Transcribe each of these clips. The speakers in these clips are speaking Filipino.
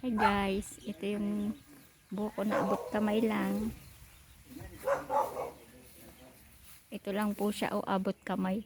Hi guys, ito yung buko na abot kamay lang. Ito lang po siya o abot kamay.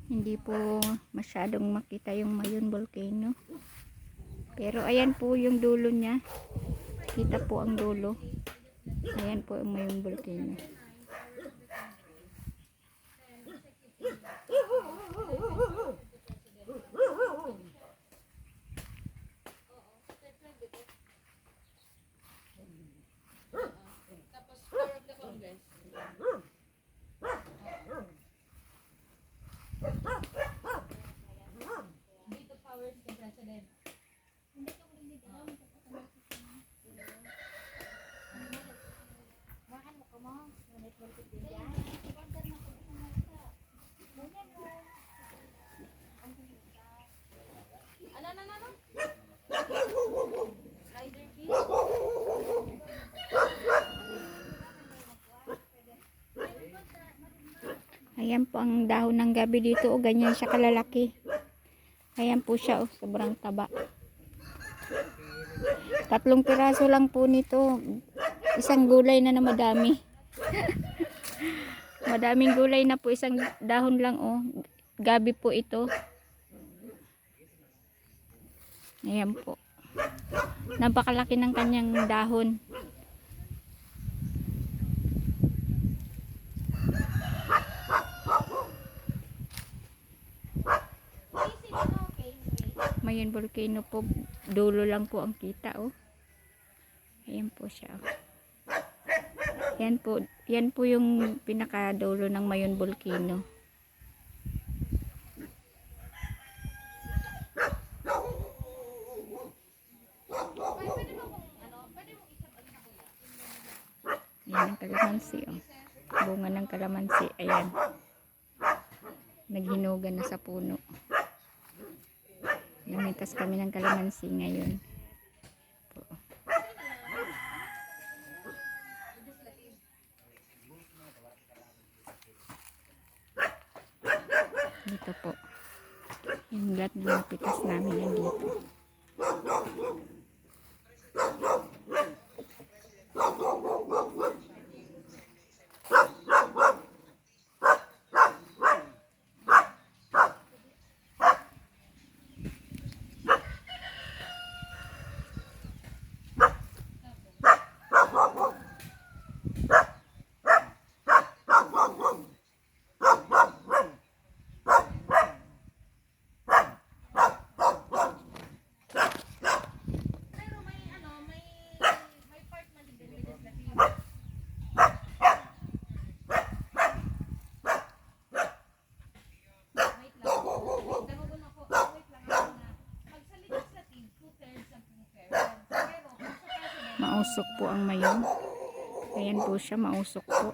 Hindi po masyadong makita yung Mayon Volcano. Pero ayan po yung dulo niya. Kita po ang dulo. Ayan po ang Mayon Volcano. Ayan po ang dahon ng gabi dito. O, ganyan siya kalalaki. Ayan po siya. O, sobrang taba. 3 piraso lang po nito. Isang gulay na madami. Madaming gulay na po. Isang dahon lang. O, gabi po ito. Ayan po. Napakalaki ng kanyang dahon. Mayon Volcano po, dulo lang po ang kita, oh. Ayan po siya, oh. Yan po yung pinakadulo ng Mayon Volcano. Ayan ang kalamansi, oh. Bunga ng kalamansi, ayan. Naghinugan na sa puno. Namitas kami ng kalamansi ngayon. Po. Dito po. Yung lahat na napitas namin nandito. Mausok po ang Mayon. Ayan po siya, mausok po.